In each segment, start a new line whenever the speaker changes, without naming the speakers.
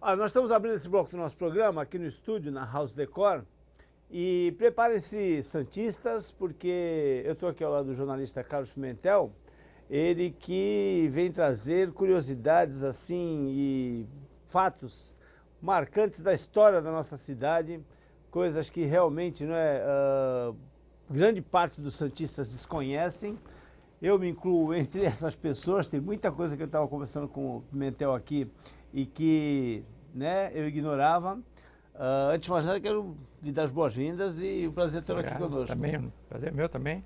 Olha, nós estamos abrindo esse bloco do nosso programa aqui no estúdio, na House Decor. E preparem-se, santistas, porque eu estou aqui ao lado do jornalista Carlos Pimentel, ele que vem trazer curiosidades assim e fatos marcantes da história da nossa cidade, coisas que realmente grande parte dos santistas desconhecem. Eu me incluo entre essas pessoas, tem muita coisa que eu estava conversando com o Pimentel aqui e que eu ignorava. Antes de mais nada, quero lhe dar as boas-vindas e o prazer tê-lo aqui conosco.
Também, o prazer é meu também.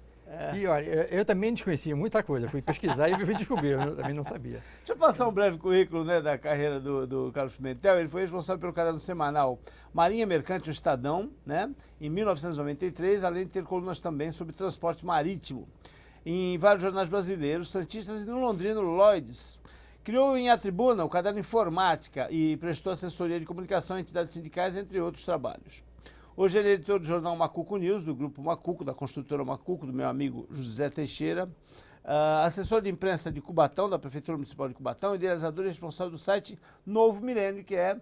E olha, eu também desconhecia muita coisa, fui pesquisar e fui descobrir, eu também não sabia.
Deixa eu passar um breve currículo da carreira do Carlos Pimentel. Ele foi responsável pelo caderno semanal Marinha Mercante, o Estadão, em 1993, além de ter colunas também sobre transporte marítimo em vários jornais brasileiros, santistas e no londrino Lloyds. Criou em A Tribuna o caderno Informática e prestou assessoria de comunicação a entidades sindicais, entre outros trabalhos. Hoje ele é editor do jornal Macuco News, do grupo Macuco, da construtora Macuco, do meu amigo José Teixeira, assessor de imprensa de Cubatão, da Prefeitura Municipal de Cubatão, idealizador e responsável do site Novo Milênio, que é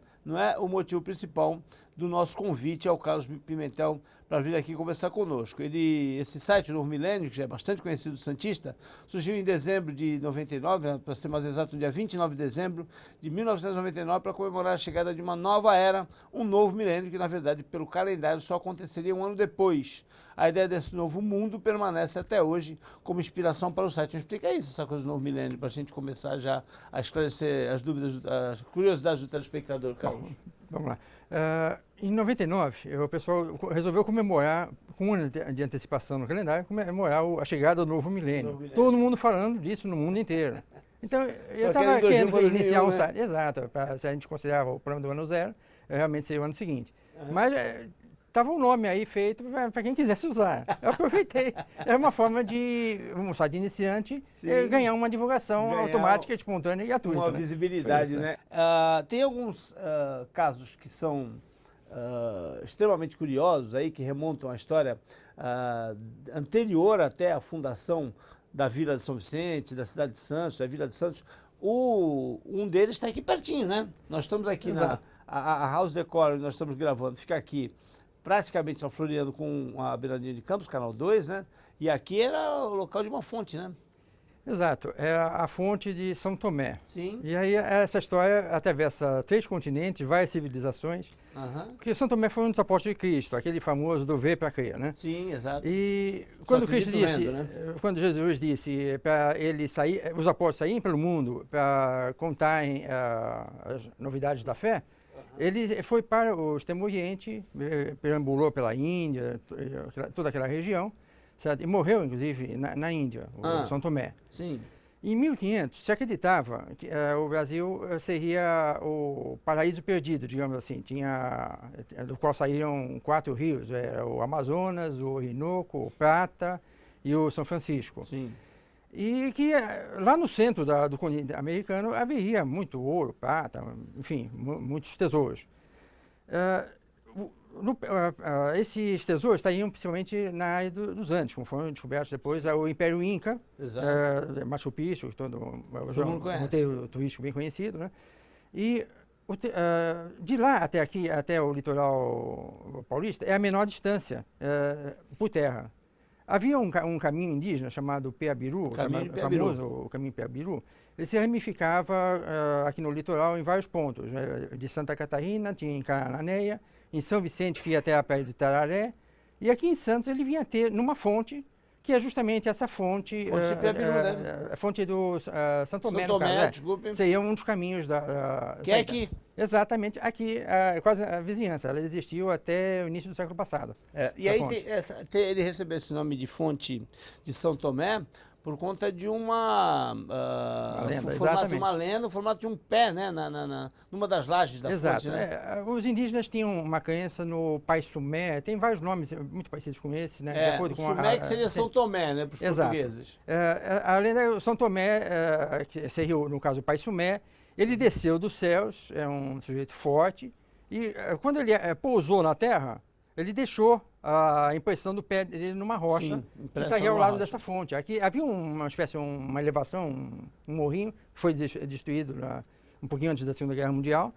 o motivo principal do nosso convite ao Carlos Pimentel para vir aqui conversar conosco. Esse site, o Novo Milênio, que já é bastante conhecido santista, surgiu em dezembro de 99, para ser mais exato, no dia 29 de dezembro de 1999, para comemorar a chegada de uma nova era, um novo milênio, que na verdade, pelo calendário, só aconteceria um ano depois. A ideia desse novo mundo permanece até hoje como inspiração para o site. Explica isso, essa coisa do novo milênio, para a gente começar já a esclarecer as dúvidas, as curiosidades do telespectador, Carlos.
Vamos lá. Em 99, o pessoal resolveu comemorar, com um ano de antecipação no calendário, comemorar a chegada do novo milênio. Todo mundo falando disso no mundo inteiro. Então, eu estava querendo iniciar um site. Exato, se a gente considerava o plano do ano zero, realmente seria o ano seguinte. Mas estava um nome aí feito para quem quisesse usar. Eu aproveitei. Era uma forma de um site iniciante ganhar uma divulgação automática, espontânea e gratuita.
Uma visibilidade, né? Tem alguns casos que são extremamente curiosos aí, que remontam à história anterior até à fundação da Vila de São Vicente, da cidade de Santos, da Vila de Santos. Um deles está aqui pertinho, né? Nós estamos aqui a House Decor, onde nós estamos gravando, fica aqui praticamente São Floriano com a beiradinha de Campos, Canal 2, né? E aqui era o local de uma fonte, né?
Exato, é a fonte de São Tomé.
Sim.
E aí essa história atravessa 3 continentes, várias civilizações, porque São Tomé foi um dos apóstolos de Cristo, aquele famoso do ver para crer, né?
Sim, exato.
E quando Cristo disse, quando Jesus disse para ele sair, os apóstolos saírem pelo mundo para contarem as novidades da fé, ele foi para o Extremo Oriente, perambulou pela Índia, toda aquela região, certo? E morreu, inclusive, na Índia, o São Tomé.
Sim.
Em 1500, se acreditava que o Brasil seria o paraíso perdido, digamos assim, do qual saíram 4 rios, o Amazonas, o Orinoco, o Prata e o São Francisco.
Sim.
E que lá no centro do continente americano haveria muito ouro, prata, enfim, muitos tesouros. Esses tesouros estariam principalmente na área dos Andes, como foram descobertos depois o Império Inca, Machu Picchu, todo um roteiro turístico bem conhecido, né? E de lá até aqui, até o litoral paulista, é a menor distância por terra. Havia um caminho indígena chamado Peabiru, famoso o caminho Peabiru. Ele se ramificava aqui no litoral em vários pontos. De Santa Catarina, tinha em Cananéia, em São Vicente, que ia até a praia de Tararé, e aqui em Santos ele vinha ter numa fonte, que é justamente essa fonte...
Fonte de Peabiru, né?
A fonte do São Tomé,
no caso, desculpe.
Seria um dos caminhos da...
Que é aqui.
Exatamente, aqui, quase a vizinhança. Ela existiu até o início do século passado.
E aí ele recebeu esse nome de fonte de São Tomé por conta de uma lenda, o formato de um pé, né, numa das lajes da fonte. Né?
Os indígenas tinham uma crença no Pai Sumé, tem vários nomes muito parecidos com esse, né? De acordo com
Sumé que seria São Tomé, né, para os portugueses.
A lenda, São Tomé, que seria, no caso, o Pai Sumé, ele desceu dos céus, é um sujeito forte, e quando ele pousou na terra, ele deixou a impressão do pé dele numa rocha, que estaria ao lado dessa fonte. Aqui havia uma espécie, uma elevação, um morrinho, que foi destruído um pouquinho antes da Segunda Guerra Mundial,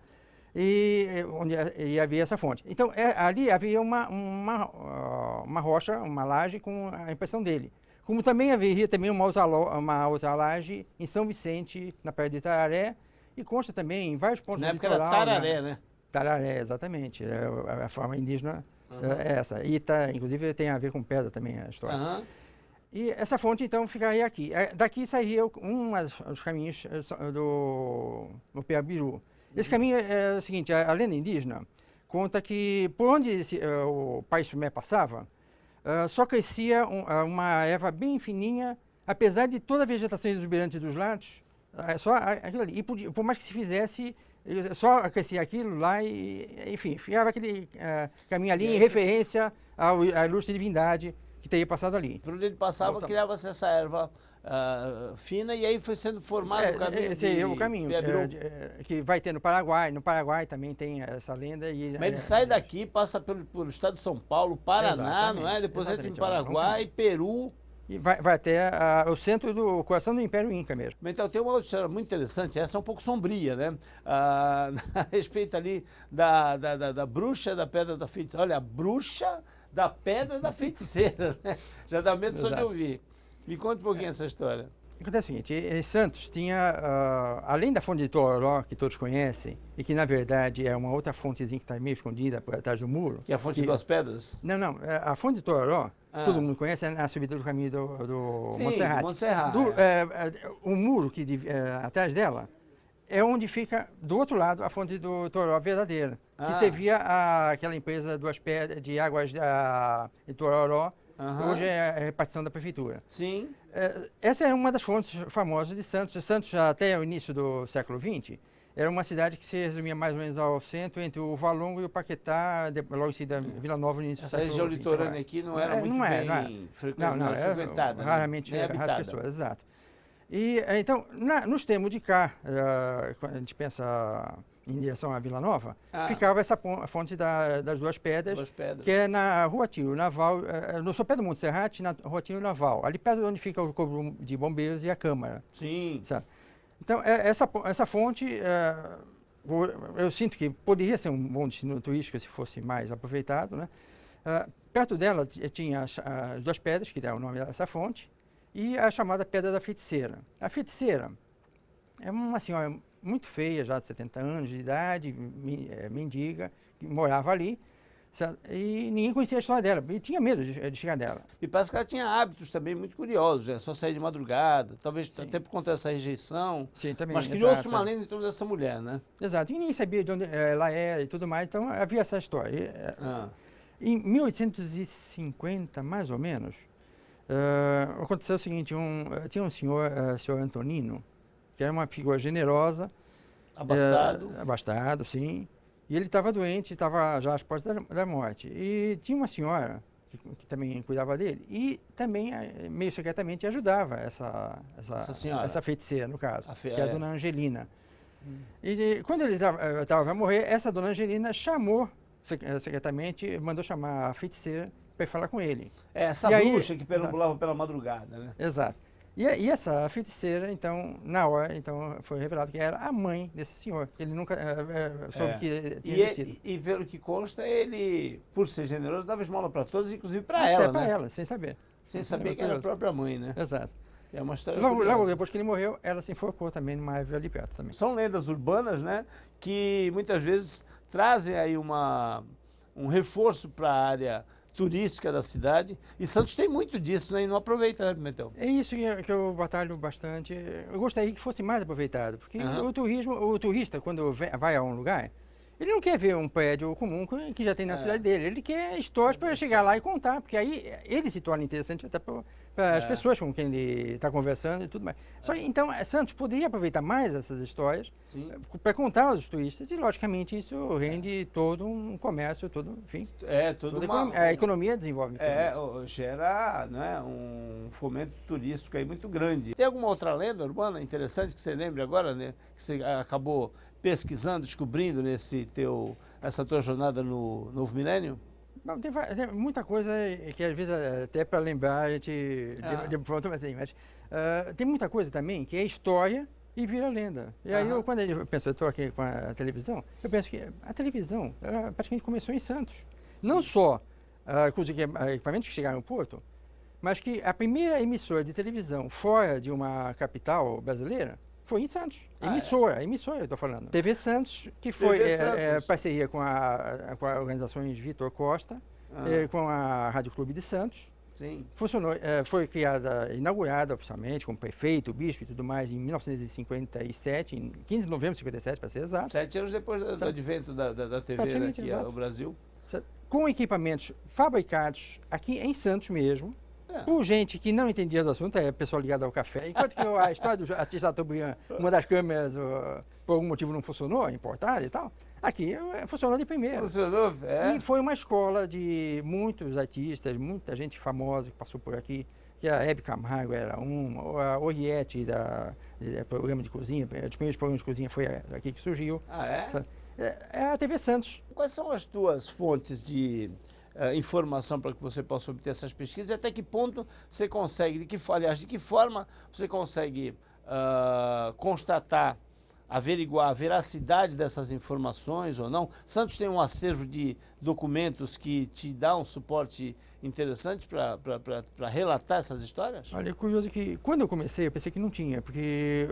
e havia essa fonte. Então, ali havia uma rocha, uma laje com a impressão dele. Como também haveria também uma outra laje em São Vicente, na praia de Tararé, e consta também em vários pontos do litoral.
Na época era Tararé, né?
Tararé, exatamente. A forma indígena é essa. E inclusive tem a ver com pedra também a história. E essa fonte, então, ficaria aqui. Daqui sairia dos caminhos do Piabiru. Esse caminho é o seguinte, a lenda indígena conta que por onde o Pai Sumé passava, só crescia uma erva bem fininha, apesar de toda a vegetação exuberante dos lados, só aquilo ali. E por mais que se fizesse, só crescia aquilo lá e, enfim, ficava aquele caminho ali em referência à ilustre divindade que teria passado ali.
Por onde ele passava, criava-se essa erva fina e aí foi sendo formado o caminho.
Esse é o caminho que vai ter no Paraguai. No Paraguai também tem essa lenda.
Mas ele sai daqui, passa pelo estado de São Paulo, Paraná, não é? Depois entra em Paraguai, Peru.
E vai até o centro do coração do Império Inca mesmo.
Então, tem uma outra história muito interessante, essa é um pouco sombria, né? A respeito ali da bruxa da Pedra da Feiticeira. Olha, a bruxa da Pedra da Feiticeira, né? Já dá medo só de ouvir. Me conta um pouquinho essa história.
Acontece o seguinte, em Santos tinha, além da fonte de Tororó, que todos conhecem, e que na verdade é uma outra fontezinha que está meio escondida por trás do muro.
Que é a fonte de Duas Pedras?
Não, a fonte de Tororó, todo mundo conhece, é a subida do caminho do
Sim,
Montserrat.
Montserrat.
O muro que atrás dela é onde fica, do outro lado, a fonte do Tororó verdadeira, que servia àquela empresa Duas Pedras, de águas de Tororó. Hoje é a repartição da prefeitura.
Sim.
Essa é uma das fontes famosas de Santos. Santos, até o início do século XX, era uma cidade que se resumia mais ou menos ao centro, entre o Valongo e o Paquetá, logo em seguida Vila Nova no início do século XX.
Essa região litorânea aqui não era muito bem frequentada.
Raramente raras pessoas, exato. E, então, nos termos de cá, quando a gente pensa em direção à Vila Nova, ficava essa fonte das Duas Pedras, que é na Rua Tiro Naval, no sopé do Montserrat, na Rua Tiro Naval, ali perto de onde fica o Corpo de Bombeiros e a Câmara.
Sim.
Certo? Então, essa fonte, eu sinto que poderia ser um bom destino turístico se fosse mais aproveitado, né? Perto dela tinha as Duas Pedras, que dá o nome dessa fonte, e a chamada Pedra da Feiticeira. A feiticeira é uma senhora muito feia, já de 70 anos de idade, mendiga, que morava ali, certo? E ninguém conhecia a história dela, e tinha medo de chegar dela.
E parece que ela tinha hábitos também muito curiosos, só sair de madrugada, talvez até por conta dessa rejeição.
Sim, também.
Mas criou-se uma lenda em torno dessa mulher, né?
Exato, e ninguém sabia de onde ela era e tudo mais, então havia essa história. Em 1850, mais ou menos, aconteceu o seguinte, tinha um senhor Antonino, que era uma figura generosa.
Abastado.
Abastado, sim. E ele estava doente, estava já às portas da morte. E tinha uma senhora que também cuidava dele e também, meio secretamente, ajudava essa feiticeira, no caso, que é a dona Angelina. E quando ele estava para morrer, essa dona Angelina chamou, secretamente, mandou chamar a feiticeira para ir falar com ele.
Essa bruxa que perambulava pela madrugada, né?
Exato. E essa feiticeira, então, na hora, foi revelado que era a mãe desse senhor. Ele nunca soube que tinha nascido.
E pelo que consta, ele, por ser generoso, dava esmola para todos, inclusive para ela, né?
Até para ela, sem saber.
Sem saber que era a própria mãe, né?
Exato.
É uma história
logo depois que ele morreu, ela se enforcou também numa árvore ali perto também.
São lendas urbanas, né? Que muitas vezes trazem aí um reforço para a área turística da cidade, e Santos tem muito disso, né? E não aproveita, né, Pimentel?
É isso que eu batalho bastante. Eu gostaria que fosse mais aproveitado, porque o turista, quando vai a um lugar, ele não quer ver um prédio comum que já tem na cidade dele, ele quer histórias para chegar lá e contar, porque aí ele se torna interessante até para as pessoas com quem ele está conversando e tudo mais. Então, Santos poderia aproveitar mais essas histórias para contar aos turistas e, logicamente, isso rende todo um comércio, enfim. A economia desenvolve.
Gera, né, um fomento turístico aí muito grande. Tem alguma outra lenda urbana interessante que você lembre agora, né, que você acabou pesquisando, descobrindo essa tua jornada no Novo Milênio?
Não, tem muita coisa que às vezes até para lembrar a gente de pronto, mas tem muita coisa também que é história e vira lenda. E aí, quando eu penso, eu estou aqui com a televisão, eu penso que a televisão ela praticamente começou em Santos. Não só com os equipamentos que chegaram no Porto, mas que a primeira emissora de televisão fora de uma capital brasileira foi em Santos. Emissora, eu estou falando. TV Santos, que foi parceria com a organizações Vitor Costa, com a Rádio Clube de Santos.
Sim.
Funcionou, foi inaugurada oficialmente com o prefeito, o bispo e tudo mais em 1957, em 15 de novembro de 57, para ser exato.
7 anos depois do advento da TV aqui ao Brasil.
Com equipamentos fabricados aqui em Santos mesmo, por gente que não entendia do assunto, pessoal ligado ao café. Enquanto que a história do artista Chateaubriand, uma das câmeras, por algum motivo não funcionou, importada e tal, aqui funcionou de primeira.
Funcionou,
E foi uma escola de muitos artistas, muita gente famosa que passou por aqui, que a Hebe Camargo era uma, a Oriette, programa de cozinha, dos primeiros programas de cozinha foi aqui que surgiu. É a TV Santos.
Quais são as tuas fontes de informação para que você possa obter essas pesquisas e até que ponto você consegue, de que forma você consegue constatar, averiguar a veracidade dessas informações ou não? Santos tem um acervo de documentos que te dá um suporte interessante para relatar essas histórias?
Olha, é curioso que quando eu comecei eu pensei que não tinha, porque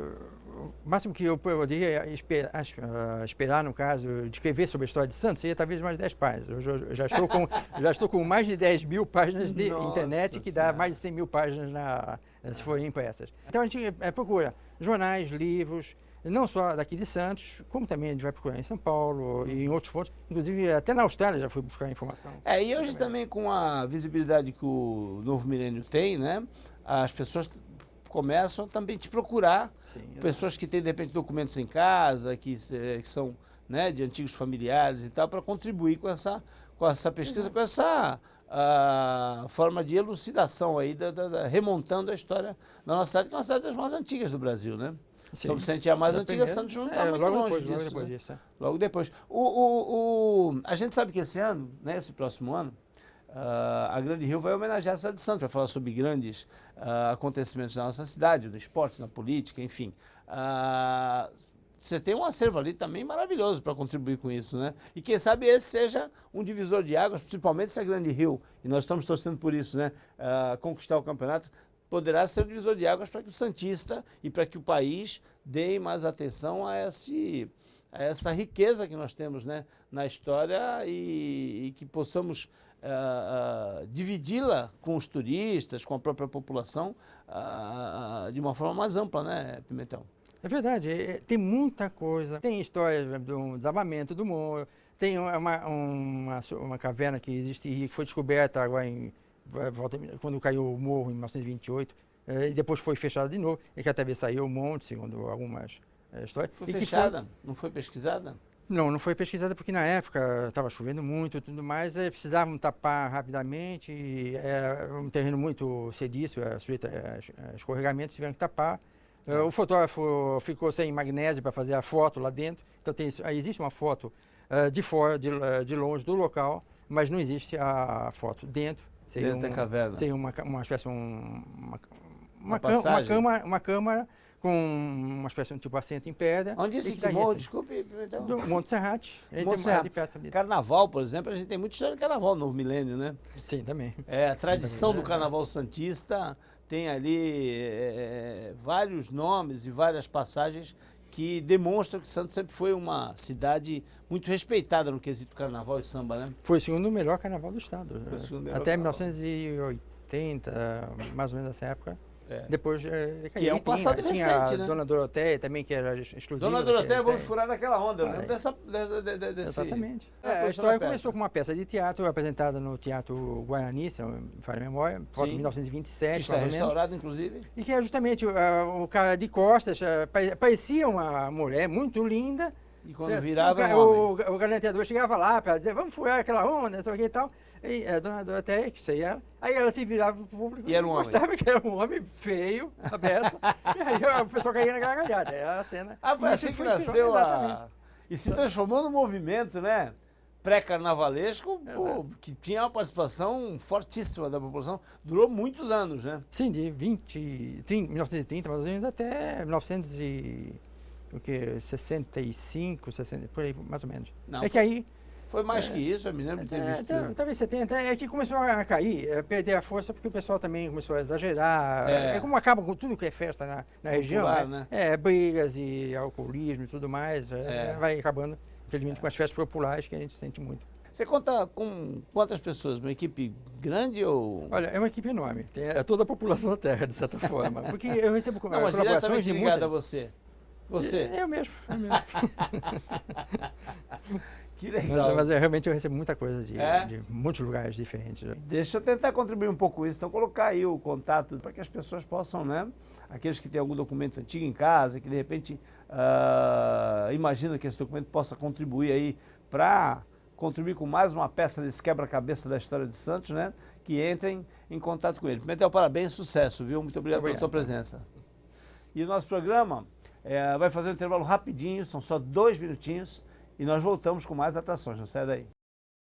o máximo que eu poderia esperar, no caso, de escrever sobre a história de Santos seria talvez mais 10 páginas. Eu já estou com mais de 10 mil páginas de internet, que dá mais de 100 mil páginas se forem impressas. Então a gente procura jornais, livros, não só daqui de Santos, como também a gente vai procurar em São Paulo e em outros fontes. Inclusive, até na Austrália já fui buscar informação.
E hoje também com a visibilidade que o Novo Milênio tem, né, as pessoas começam também a te procurar. Sim, pessoas que têm, de repente, documentos em casa, que são, né, de antigos familiares e tal, para contribuir com essa pesquisa, com essa forma de elucidação aí, remontando a história da nossa cidade, que é uma cidade das mais antigas do Brasil, né?
Sim.
São Vicente é a mais antiga, Santos não está muito longe disso. Logo depois. A gente sabe que esse ano, né, esse próximo ano, a Grande Rio vai homenagear a cidade de Santos, vai falar sobre grandes acontecimentos da nossa cidade, no esporte, na política, enfim. Você tem um acervo ali também maravilhoso para contribuir com isso, né? E quem sabe esse seja um divisor de águas, principalmente se a Grande Rio, e nós estamos torcendo por isso, né, conquistar o campeonato, poderá ser o divisor de águas para que o santista e para que o país dê mais atenção a essa riqueza que nós temos, né, na história e que possamos dividi-la com os turistas, com a própria população, de uma forma mais ampla, né, Pimentel?
É verdade, tem muita coisa. Tem histórias do desabamento do morro, tem uma caverna que existe que foi descoberta agora quando caiu o morro em 1928, e depois foi fechada de novo, e que até saiu um monte, segundo algumas histórias.
Foi fechada? Não foi pesquisada?
Não foi pesquisada porque na época estava chovendo muito e tudo mais, precisavam tapar rapidamente, é um terreno muito cediço, sujeito a escorregamentos, tiveram que tapar. O fotógrafo ficou sem magnésio para fazer a foto lá dentro, então existe uma foto de fora, de longe do local, mas não existe a foto dentro.
Dentro da caverna.
Seria uma espécie, uma câmara com uma espécie de tipo assento em pedra.
Onde isso que morro, desculpe?
Então. Do Monte Serrat.
Monte Serrat. Carnaval, por exemplo, a gente tem muita história de carnaval no Novo Milênio, né?
Sim, também.
A tradição do carnaval santista tem ali vários nomes e várias passagens que demonstram que Santos sempre foi uma cidade muito respeitada no quesito carnaval e samba, né?
Foi o segundo melhor carnaval do estado.
Foi o segundo melhor
até
carnaval.
1980, mais ou menos nessa época. Depois
que é um passado recente, né?
Dona Doroteia também, que era exclusiva.
Dona Doroteia, vamos furar naquela onda. Eu lembro desse...
Exatamente. A história começou com uma peça de teatro apresentada no Teatro Guarani, se não me falha a memória, por 1927.
Que está restaurado, inclusive.
E que é justamente o cara de costas, parecia uma mulher muito linda.
E quando virava
o galanteador chegava lá para dizer, vamos furar aquela onda, não sei o que e tal. E a Dona Doroteia, que sei ela, aí ela se virava para o público
e era um homem.
Mostrava que era um homem feio, aberto, e aí o pessoal caía na gargalhada. Era a cena.
Foi assim que nasceu E se transformou num movimento, né? pré-carnavalesco, que tinha uma participação fortíssima da população, durou muitos anos, né?
Sim, de 1930 mais ou menos até 1965, 60, por aí mais ou menos.
Não,
é que aí...
Foi mais que isso, eu me lembro de ter visto.
Talvez 70, é que começou a cair, perder a força, porque o pessoal também começou a exagerar. É como acaba com tudo que é festa na região, né? Brigas e alcoolismo e tudo mais, vai acabando, infelizmente, com as festas populares que a gente sente muito.
Você conta com quantas pessoas? Uma equipe grande ou...
Olha, é uma equipe enorme, tem toda a população da Terra, de certa forma, porque eu recebo
colaborações de ligado a você. Você?
Eu mesmo.
Que legal.
Mas realmente eu recebo muita coisa de muitos lugares diferentes.
Deixa eu tentar contribuir um pouco com isso. Então, colocar aí o contato para que as pessoas possam, né? Aqueles que têm algum documento antigo em casa, que de repente imaginam que esse documento possa contribuir aí para contribuir com mais uma peça desse quebra-cabeça da história de Santos, né? Que entrem em contato com ele. Pimentel, parabéns, sucesso, viu? Muito obrigado pela tua presença. E o nosso programa vai fazer um intervalo rapidinho, são só 2 minutinhos. E nós voltamos com mais atrações, não sai daí.